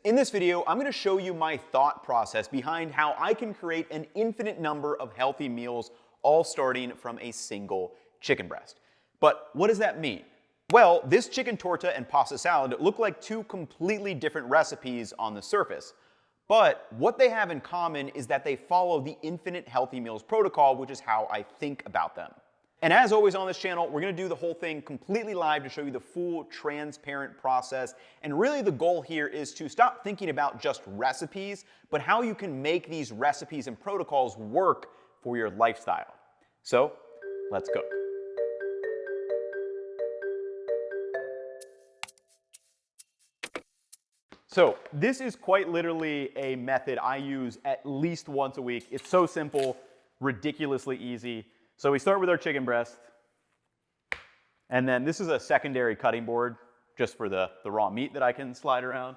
In this video, I'm going to show you my thought process behind how I can create an infinite number of healthy meals, all starting from a single chicken breast. But what does that mean? Well, this chicken torta and pasta salad look like two completely different recipes on the surface. But what they have in common is that they follow the infinite healthy meals protocol, which is how I think about them. And as always on this channel, we're going to do the whole thing completely live to show you the full transparent process. And really the goal here is to stop thinking about just recipes, but how you can make these recipes and protocols work for your lifestyle. So let's go. So this is quite literally a method I use at least once a week. It's so simple, ridiculously easy. So we start with our chicken breast, and then this is a secondary cutting board just for the raw meat that I can slide around.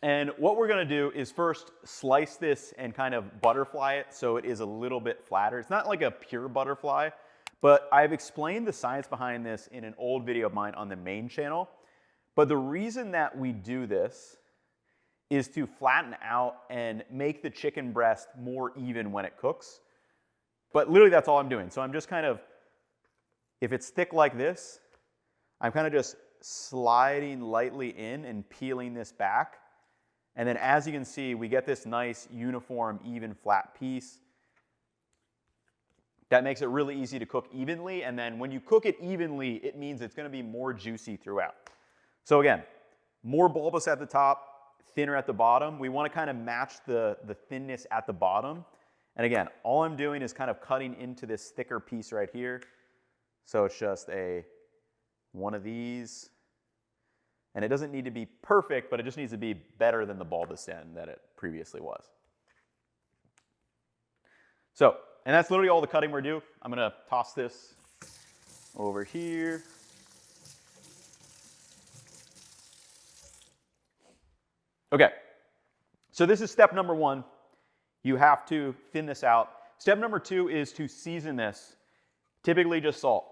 And what we're going to do is first slice this and kind of butterfly it so it is a little bit flatter. It's not like a pure butterfly, but I've explained the science behind this in an old video of mine on the main channel. But the reason that we do this is to flatten out and make the chicken breast more even when it cooks. But literally that's all I'm doing. So I'm just kind of, if it's thick like this, I'm kind of just sliding lightly in and peeling this back. And then as you can see, we get this nice, uniform, even, flat piece. That makes it really easy to cook evenly. And then when you cook it evenly, it means it's going to be more juicy throughout. So again, more bulbous at the top, thinner at the bottom. We want to kind of match the thinness at the bottom. And again, all I'm doing is kind of cutting into this thicker piece right here. So it's just one of these. And it doesn't need to be perfect, but it just needs to be better than the bulbous end that it previously was. So, and that's literally all the cutting we're doing. I'm going to toss this over here. Okay, so this is step number one. You have to thin this out. Step number two is to season this, typically just salt.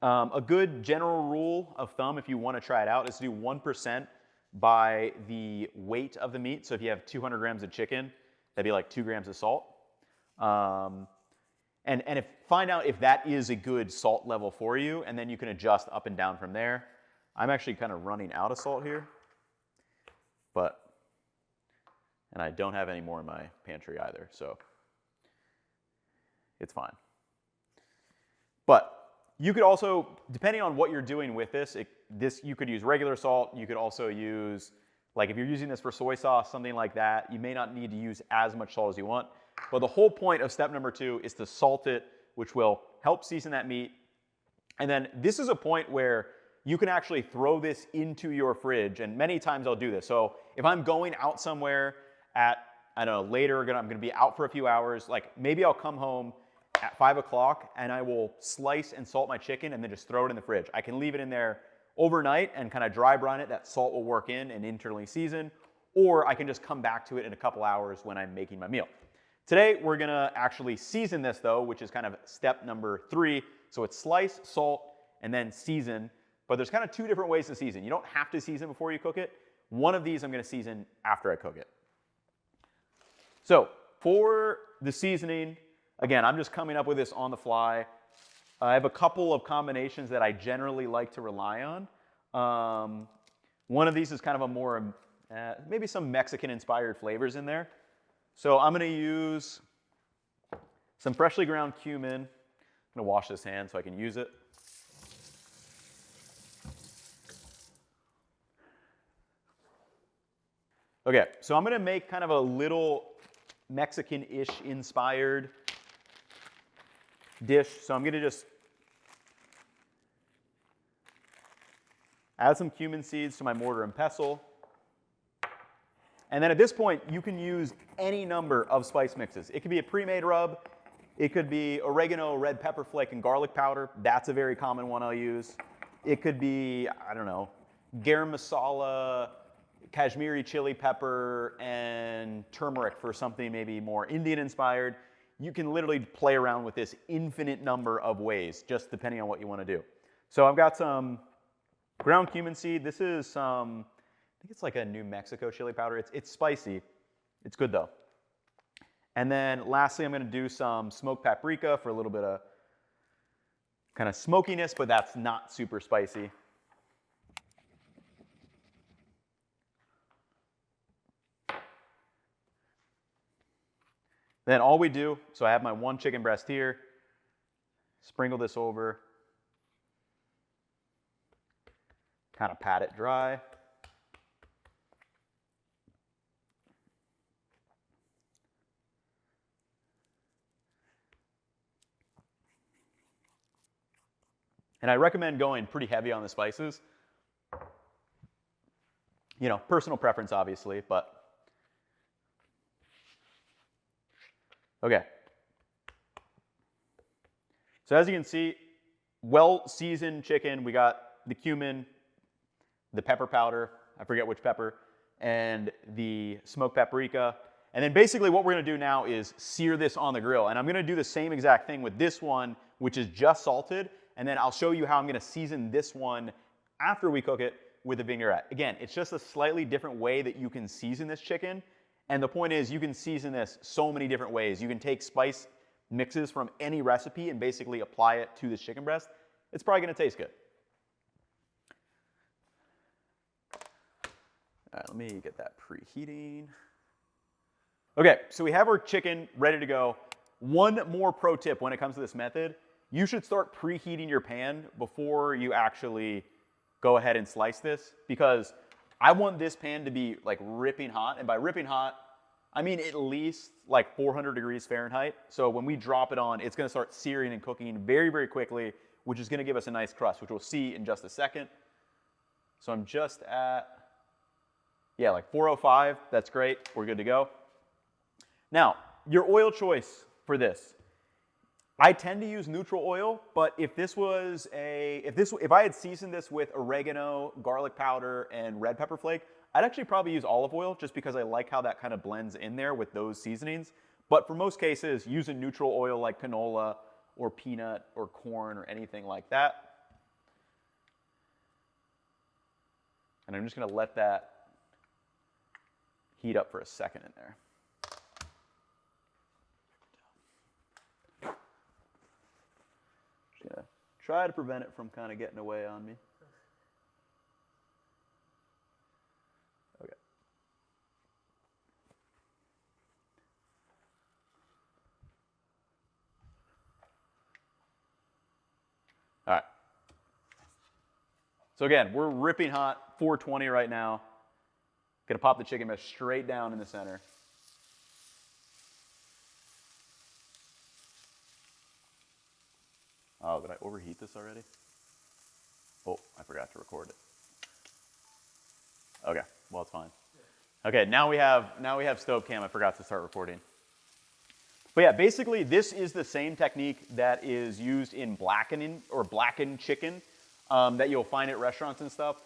A good general rule of thumb, if you want to try it out, is to do 1% by the weight of the meat. So if you have 200 grams of chicken, that'd be like 2 grams of salt. And find out if that is a good salt level for you, and then you can adjust up and down from there. I'm actually kind of running out of salt here, and I don't have any more in my pantry either, so it's fine. But you could also, depending on what you're doing with this, you could use regular salt. You could also use, like if you're using this for soy sauce, something like that, you may not need to use as much salt as you want. But the whole point of step number two is to salt it, which will help season that meat. And then this is a point where you can actually throw this into your fridge, and many times I'll do this. So if I'm going out somewhere at, I don't know, later, I'm going to be out for a few hours, like maybe I'll come home at 5 o'clock and I will slice and salt my chicken and then just throw it in the fridge. I can leave it in there overnight and kind of dry brine it. That salt will work in and internally season, or I can just come back to it in a couple hours when I'm making my meal. Today, we're going to actually season this though, which is kind of step number three. So it's slice, salt, and then season. But there's kind of two different ways to season. You don't have to season before you cook it. One of these I'm going to season after I cook it. So for the seasoning, again, I'm just coming up with this on the fly. I have a couple of combinations that I generally like to rely on. One of these is kind of a more, maybe some Mexican-inspired flavors in there. So I'm going to use some freshly ground cumin. I'm going to wash this hand so I can use it. Okay, so I'm going to make kind of a little Mexican-ish inspired dish. So I'm going to just add some cumin seeds to my mortar and pestle. And then at this point, you can use any number of spice mixes. It could be a pre-made rub. It could be oregano, red pepper flake, and garlic powder. That's a very common one I'll use. It could be, I don't know, garam masala, Kashmiri chili pepper, and turmeric for something maybe more Indian inspired. You can literally play around with this infinite number of ways, just depending on what you want to do. So I've got some ground cumin seed. This think it's like a New Mexico chili powder. It's spicy. It's good though. And then lastly, I'm going to do some smoked paprika for a little bit of kind of smokiness, but that's not super spicy. Then all we do, so I have my one chicken breast here, sprinkle this over, kind of pat it dry. And I recommend going pretty heavy on the spices. You know, personal preference obviously, but okay. So as you can see, well-seasoned chicken. We got the cumin, the pepper powder, I forget which pepper, and the smoked paprika. And then basically what we're gonna do now is sear this on the grill. And I'm gonna do the same exact thing with this one, which is just salted. And then I'll show you how I'm gonna season this one after we cook it with a vinaigrette. Again, it's just a slightly different way that you can season this chicken. And the point is you can season this so many different ways. You can take spice mixes from any recipe and basically apply it to this chicken breast. It's probably gonna taste good. All right, let me get that preheating. Okay, so we have our chicken ready to go. One more pro tip when it comes to this method, you should start preheating your pan before you actually go ahead and slice this, because I want this pan to be like ripping hot. And by ripping hot, I mean at least like 400 degrees Fahrenheit. So when we drop it on, it's gonna start searing and cooking very, very quickly, which is gonna give us a nice crust, which we'll see in just a second. So I'm just at, yeah, like 405, that's great, we're good to go. Now, your oil choice for this. I tend to use neutral oil, but if I had seasoned this with oregano, garlic powder, and red pepper flake, I'd actually probably use olive oil just because I like how that kind of blends in there with those seasonings. But for most cases, use a neutral oil like canola or peanut or corn or anything like that. And I'm just gonna let that heat up for a second in there. Just gonna try to prevent it from kind of getting away on me. Okay. All right. So again, we're ripping hot, 420 right now. Gonna pop the chicken breast straight down in the center. Oh, did I overheat this already? Oh, I forgot to record it. Okay, well it's fine. Okay, now we have stove cam. I forgot to start recording. But yeah, basically this is the same technique that is used in blackening or blackened chicken that you'll find at restaurants and stuff.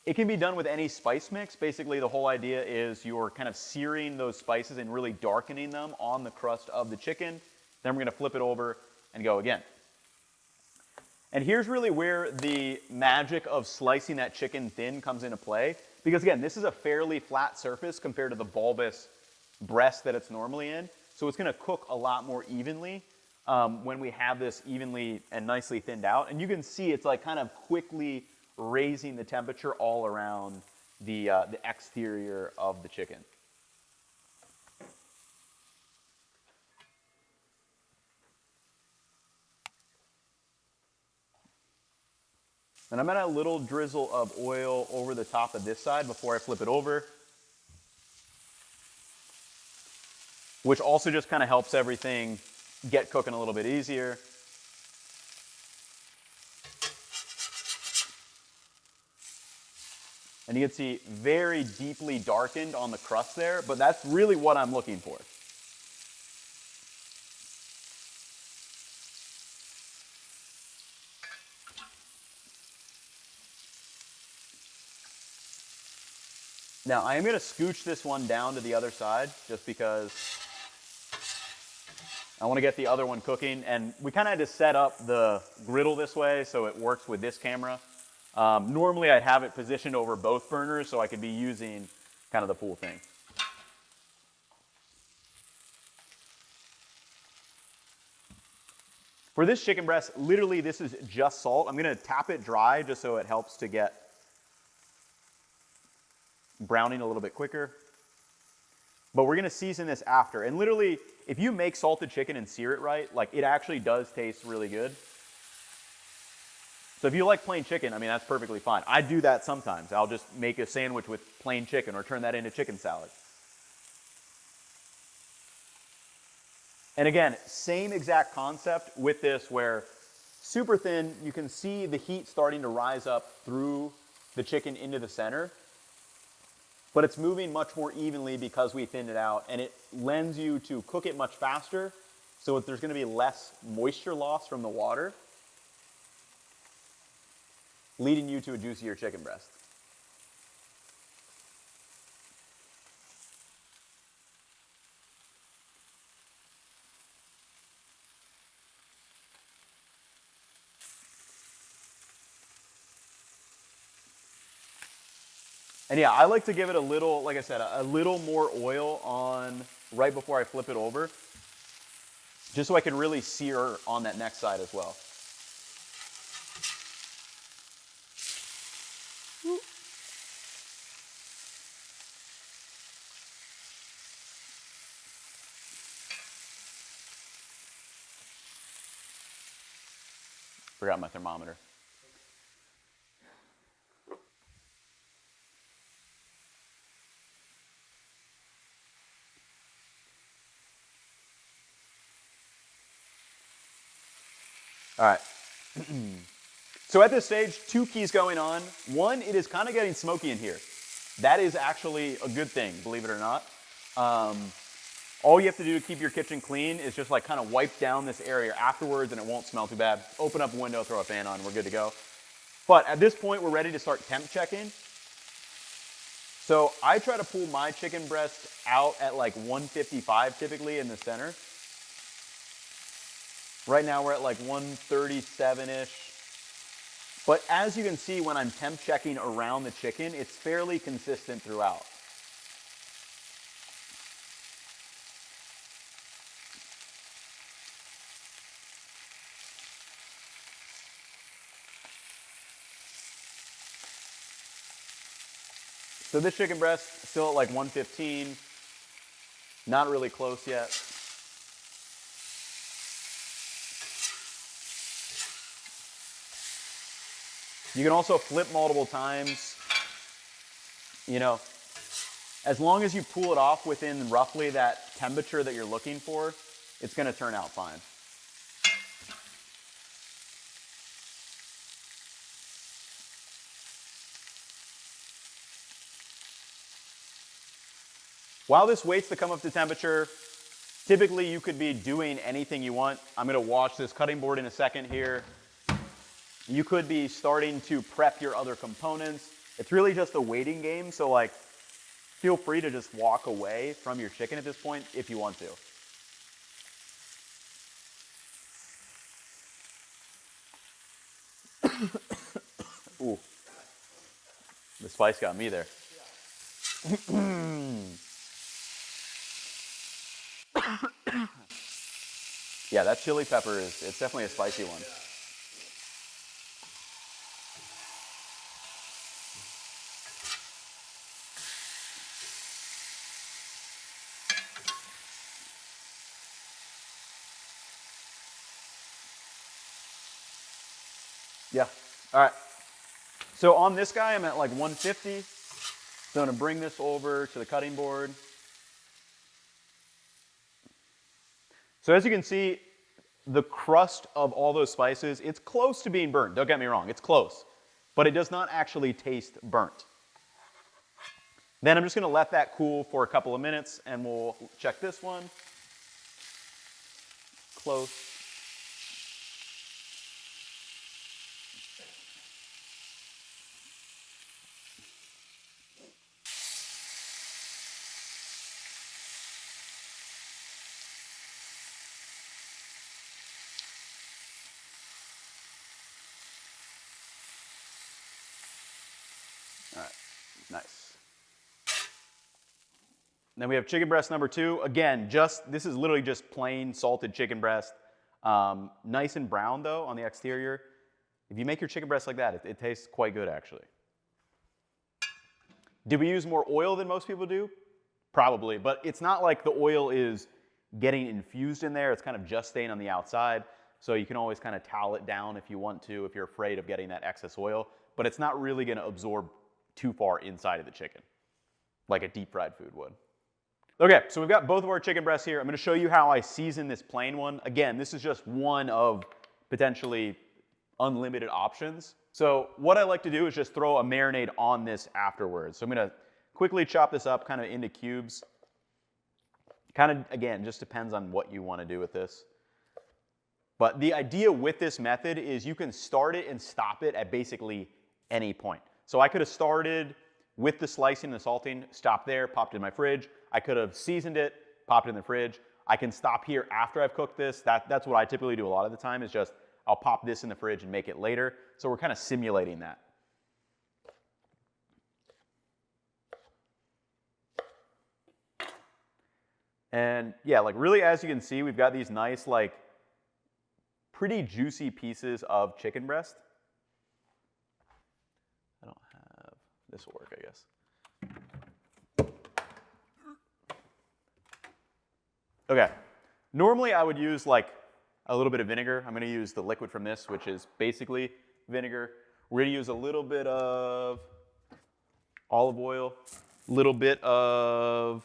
It can be done with any spice mix. Basically, the whole idea is you're kind of searing those spices and really darkening them on the crust of the chicken. Then we're gonna flip it over and go again. And here's really where the magic of slicing that chicken thin comes into play. Because again, this is a fairly flat surface compared to the bulbous breast that it's normally in. So it's gonna cook a lot more evenly when we have this evenly and nicely thinned out. And you can see it's like kind of quickly raising the temperature all around the exterior of the chicken. And I'm gonna add a little drizzle of oil over the top of this side before I flip it over, which also just kind of helps everything get cooking a little bit easier. And you can see very deeply darkened on the crust there, but that's really what I'm looking for. Now I am going to scooch this one down to the other side just because I want to get the other one cooking. And we kind of had to set up the griddle this way so it works with this camera. Normally I'd have it positioned over both burners so I could be using kind of the full thing. For this chicken breast, literally this is just salt. I'm gonna tap it dry just so it helps to get browning a little bit quicker. But we're gonna season this after. And literally, if you make salted chicken and sear it right, like it actually does taste really good. So if you like plain chicken, I mean, that's perfectly fine. I do that sometimes. I'll just make a sandwich with plain chicken or turn that into chicken salad. And again, same exact concept with this where super thin, you can see the heat starting to rise up through the chicken into the center, but it's moving much more evenly because we thinned it out, and it lends you to cook it much faster, so there's gonna be less moisture loss from the water, leading you to a juicier chicken breast. And yeah, I like to give it a little, like I said, a little more oil on right before I flip it over, just so I can really sear on that next side as well. Forgot my thermometer. All right. So at this stage, two keys going on. One, it is kind of getting smoky in here. That is actually a good thing, believe it or not. All you have to do to keep your kitchen clean is just like kind of wipe down this area afterwards and it won't smell too bad. Open up a window, throw a fan on, we're good to go. But at this point, we're ready to start temp checking. So I try to pull my chicken breast out at like 155 typically in the center. Right now we're at like 137-ish. But as you can see, when I'm temp checking around the chicken, it's fairly consistent throughout. So this chicken breast still at like 115, not really close yet. You can also flip multiple times. You know, as long as you pull it off within roughly that temperature that you're looking for, it's going to turn out fine. While this waits to come up to temperature, typically you could be doing anything you want. I'm going to wash this cutting board in a second here. You could be starting to prep your other components. It's really just a waiting game, so like, feel free to just walk away from your chicken at this point if you want to. Ooh, the spice got me there. Yeah, that chili pepper it's definitely a spicy one. Yeah, all right. So on this guy, I'm at like 150. So I'm gonna bring this over to the cutting board. So as you can see, the crust of all those spices, it's close to being burnt. Don't get me wrong, it's close. But it does not actually taste burnt. Then I'm just gonna let that cool for a couple of minutes and we'll check this one. Close. Nice. Then we have chicken breast number 2. Again, this is literally just plain salted chicken breast. Nice and brown though on the exterior. If you make your chicken breast like that, it tastes quite good actually. Did we use more oil than most people do? Probably, but it's not like the oil is getting infused in there. It's kind of just staying on the outside. So you can always kind of towel it down if you want to, if you're afraid of getting that excess oil, but it's not really going to absorb too far inside of the chicken, like a deep fried food would. Okay, so we've got both of our chicken breasts here. I'm going to show you how I season this plain one. Again, this is just one of potentially unlimited options. So what I like to do is just throw a marinade on this afterwards. So I'm going to quickly chop this up kind of into cubes. Kind of, again, just depends on what you want to do with this. But the idea with this method is you can start it and stop it at basically any point. So I could have started with the slicing and the salting, stopped there, popped it in my fridge. I could have seasoned it, popped it in the fridge. I can stop here after I've cooked this. That's what I typically do a lot of the time, is just I'll pop this in the fridge and make it later. So we're kind of simulating that. And yeah, like really, as you can see, we've got these nice, like pretty juicy pieces of chicken breast. I don't have, this will work, I guess. Okay, normally I would use like a little bit of vinegar. I'm gonna use the liquid from this, which is basically vinegar. We're gonna use a little bit of olive oil, a little bit of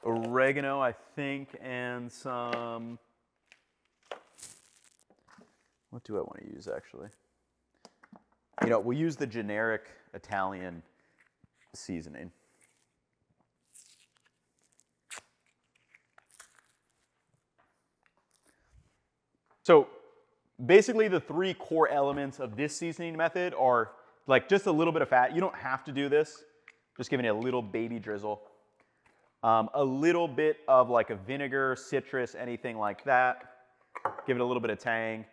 oregano, I think, and some, what do I want to use actually? You know, we'll use the generic Italian seasoning. So basically the 3 core elements of this seasoning method are like just a little bit of fat. You don't have to do this, just giving it a little baby drizzle. A little bit of like a vinegar, citrus, anything like that. Give it a little bit of tang.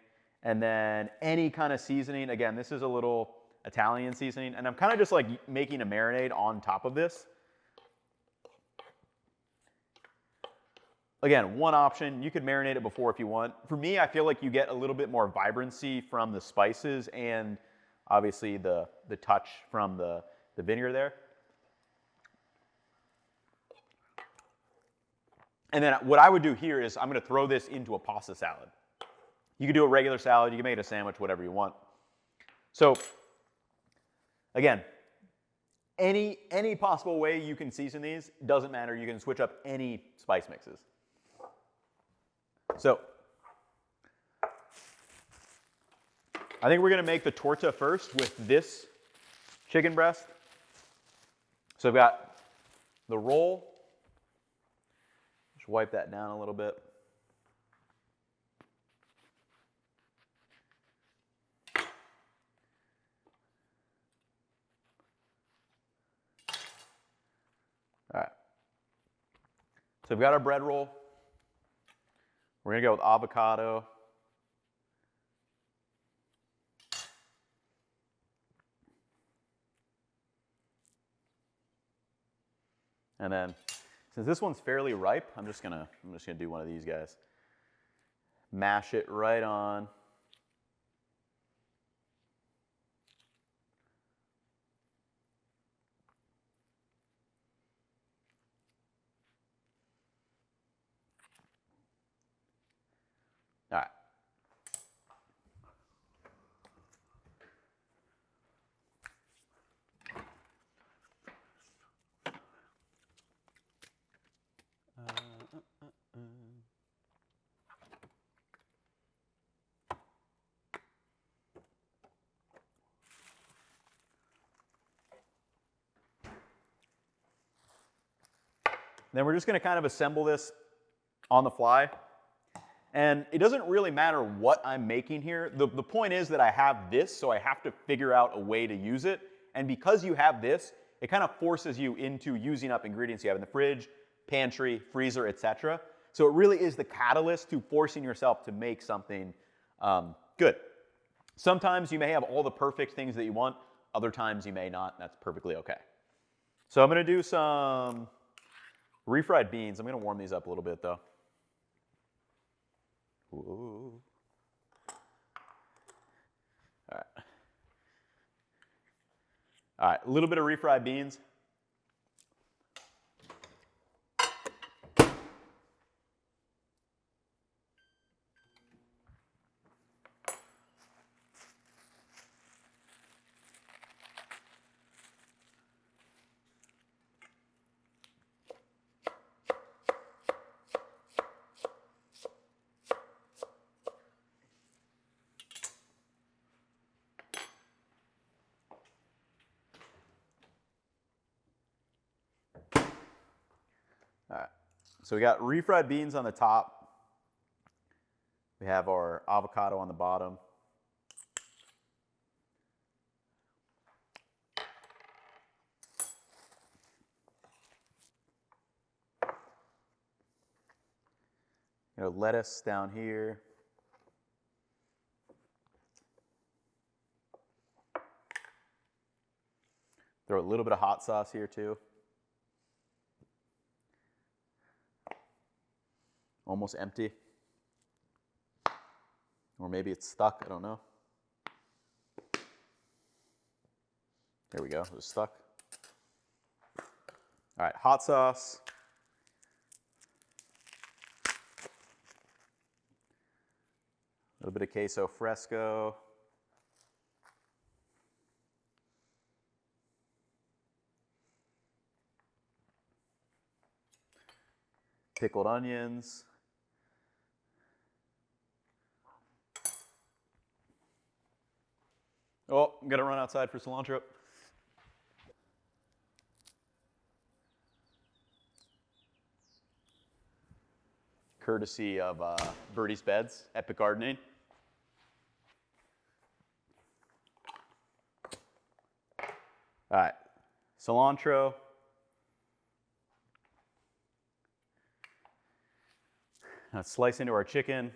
And then any kind of seasoning. Again, this is a little Italian seasoning. And I'm kind of just like making a marinade on top of this. Again, one option, you could marinate it before if you want. For me, I feel like you get a little bit more vibrancy from the spices and obviously the touch from the vinegar there. And then what I would do here is I'm going to throw this into a pasta salad. You can do a regular salad, you can make it a sandwich, whatever you want. So again, any possible way you can season these, doesn't matter. You can switch up any spice mixes. So I think we're going to make the torta first with this chicken breast. So I've got the roll. Just wipe that down a little bit. All right. So we've got our bread roll. We're going to go with avocado. And then, since this one's fairly ripe, I'm just gonna do one of these guys. Mash it right on. All right. Then we're just going to kind of assemble this on the fly. And it doesn't really matter what I'm making here. The point is that I have this, so I have to figure out a way to use it. And because you have this, it kind of forces you into using up ingredients you have in the fridge, pantry, freezer, etc. So it really is the catalyst to forcing yourself to make something good. Sometimes you may have all the perfect things that you want. Other times you may not. That's perfectly okay. So I'm gonna do some refried beans. I'm gonna warm these up a little bit though. Ooh. All right. All right, a little bit of refried beans. All right, so we got refried beans on the top. We have our avocado on the bottom. Lettuce down here. Throw a little bit of hot sauce here too. Almost empty. Or maybe it's stuck, I don't know. There we go, it was stuck. All right, hot sauce. A little bit of queso fresco. Pickled onions. Oh, I'm gonna run outside for cilantro. Courtesy of Birdie's Beds, Epic Gardening. All right, cilantro. Let's slice into our chicken.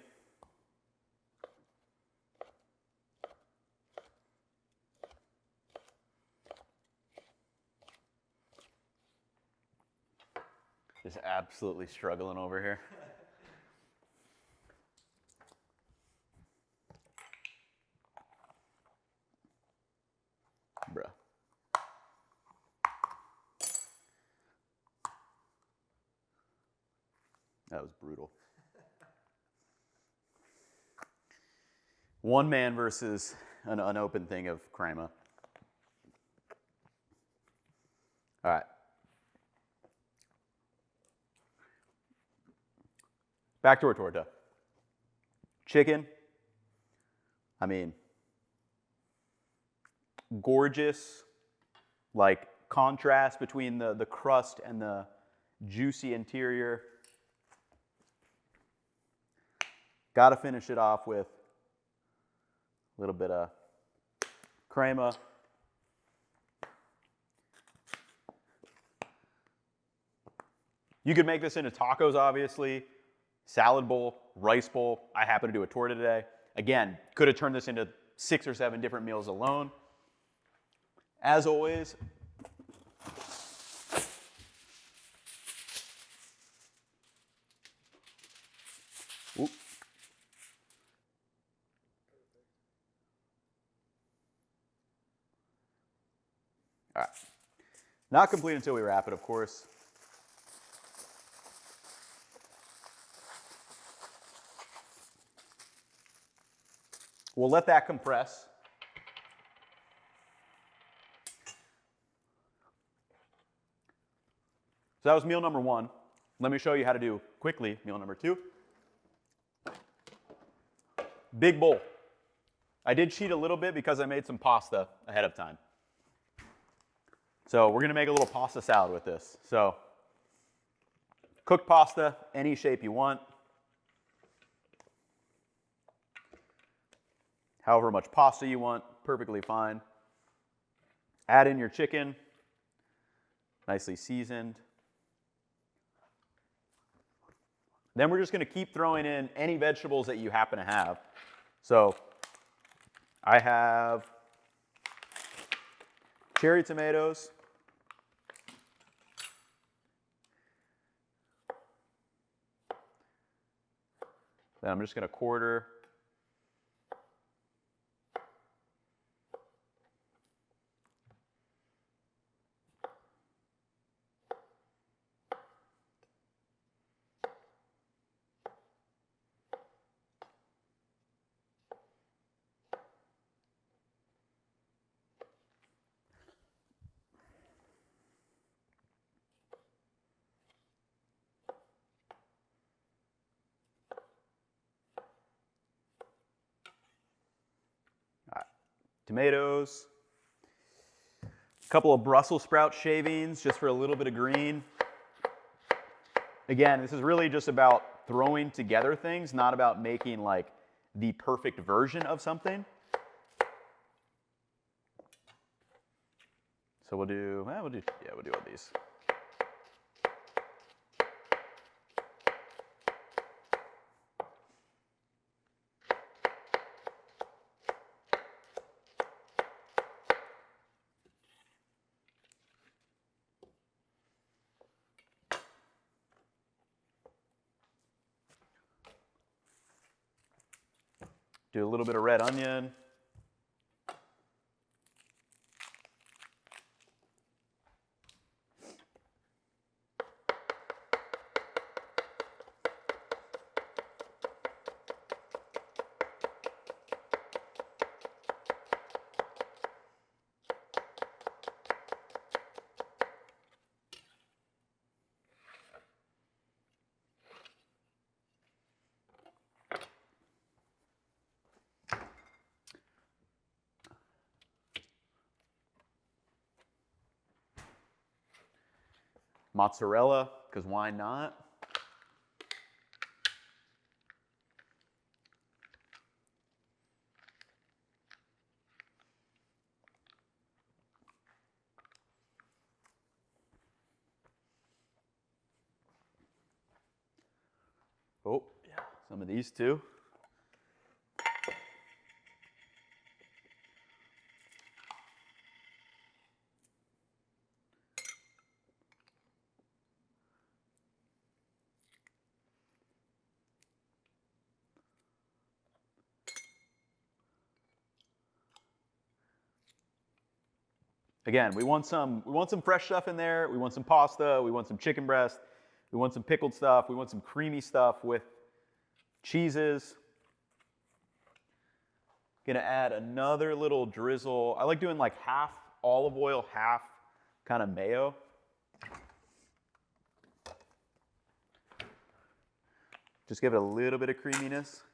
Just absolutely struggling over here. Bruh. That was brutal. One man versus an unopened thing of crema. All right. Back to our torta. Chicken. I mean, gorgeous, like contrast between the crust and the juicy interior. Got to finish it off with a little bit of crema. You could make this into tacos, obviously, salad bowl, rice bowl. I happen to do a torta today. Again, could have turned this into 6 or 7 different meals alone. As always, oop. All right. Not complete until we wrap it, of course. We'll let that compress. So that was meal number 1. Let me show you how to do quickly meal number 2. Big bowl. I did cheat a little bit because I made some pasta ahead of time. So we're gonna make a little pasta salad with this. So cooked pasta, any shape you want. However much pasta you want, perfectly fine. Add in your chicken, nicely seasoned. Then we're just gonna keep throwing in any vegetables that you happen to have. So I have cherry tomatoes, Then I'm just going to quarter. Tomatoes, a couple of Brussels sprout shavings just for a little bit of green. Again, this is really just about throwing together things, not about making like the perfect version of something. So we'll do all these. Do a little bit of red onion. Mozzarella, because why not? Oh, yeah, some of these too. Again, we want some fresh stuff in there. We want some pasta. We want some chicken breast. We want some pickled stuff. We want some creamy stuff with cheeses. Gonna add another little drizzle. I like doing like half olive oil, half kind of mayo. Just give it a little bit of creaminess.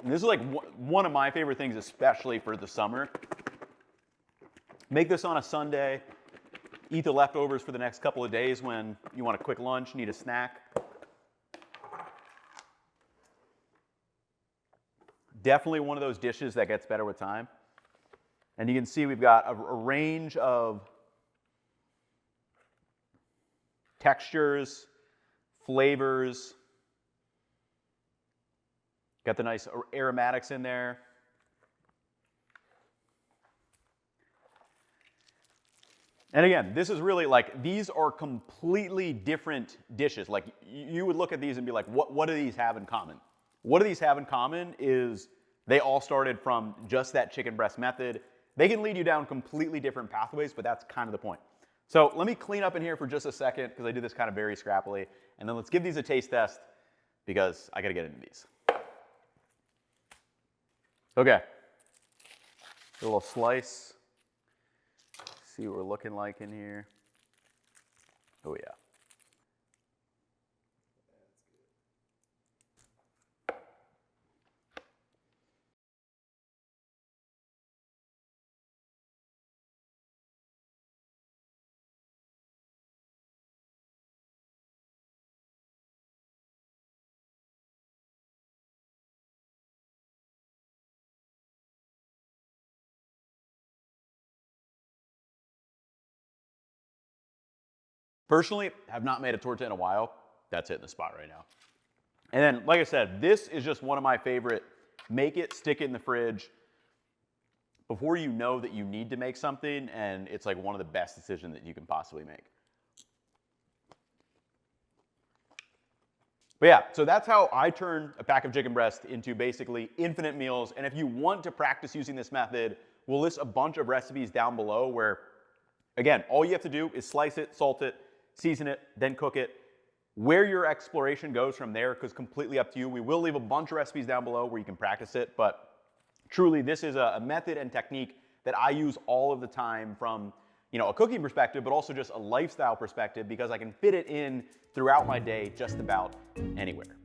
And this is like one of my favorite things, especially for the summer. Make this on a Sunday. Eat the leftovers for the next couple of days when you want a quick lunch, need a snack. Definitely one of those dishes that gets better with time. And you can see we've got a range of textures, flavors. Got the nice aromatics in there. And again, this is really like, these are completely different dishes. Like, you would look at these and be like, what do these have in common? What do these have in common is they all started from just that chicken breast method. They can lead you down completely different pathways, but that's kind of the point. So let me clean up in here for just a second, because I do this kind of very scrappily. And then let's give these a taste test, because I got to get into these. Okay, a little slice. See what we're looking like in here. Oh yeah. Personally, have not made a torta in a while. That's hitting the spot right now. And then, like I said, this is just one of my favorite. Make it, stick it in the fridge before you know that you need to make something, and it's like one of the best decisions that you can possibly make. But yeah, so that's how I turn a pack of chicken breast into basically infinite meals. And if you want to practice using this method, we'll list a bunch of recipes down below where, again, all you have to do is slice it, salt it, season it, then cook it. Where your exploration goes from there is completely up to you. We will leave a bunch of recipes down below where you can practice it, but truly this is a method and technique that I use all of the time from a cooking perspective, but also just a lifestyle perspective because I can fit it in throughout my day just about anywhere.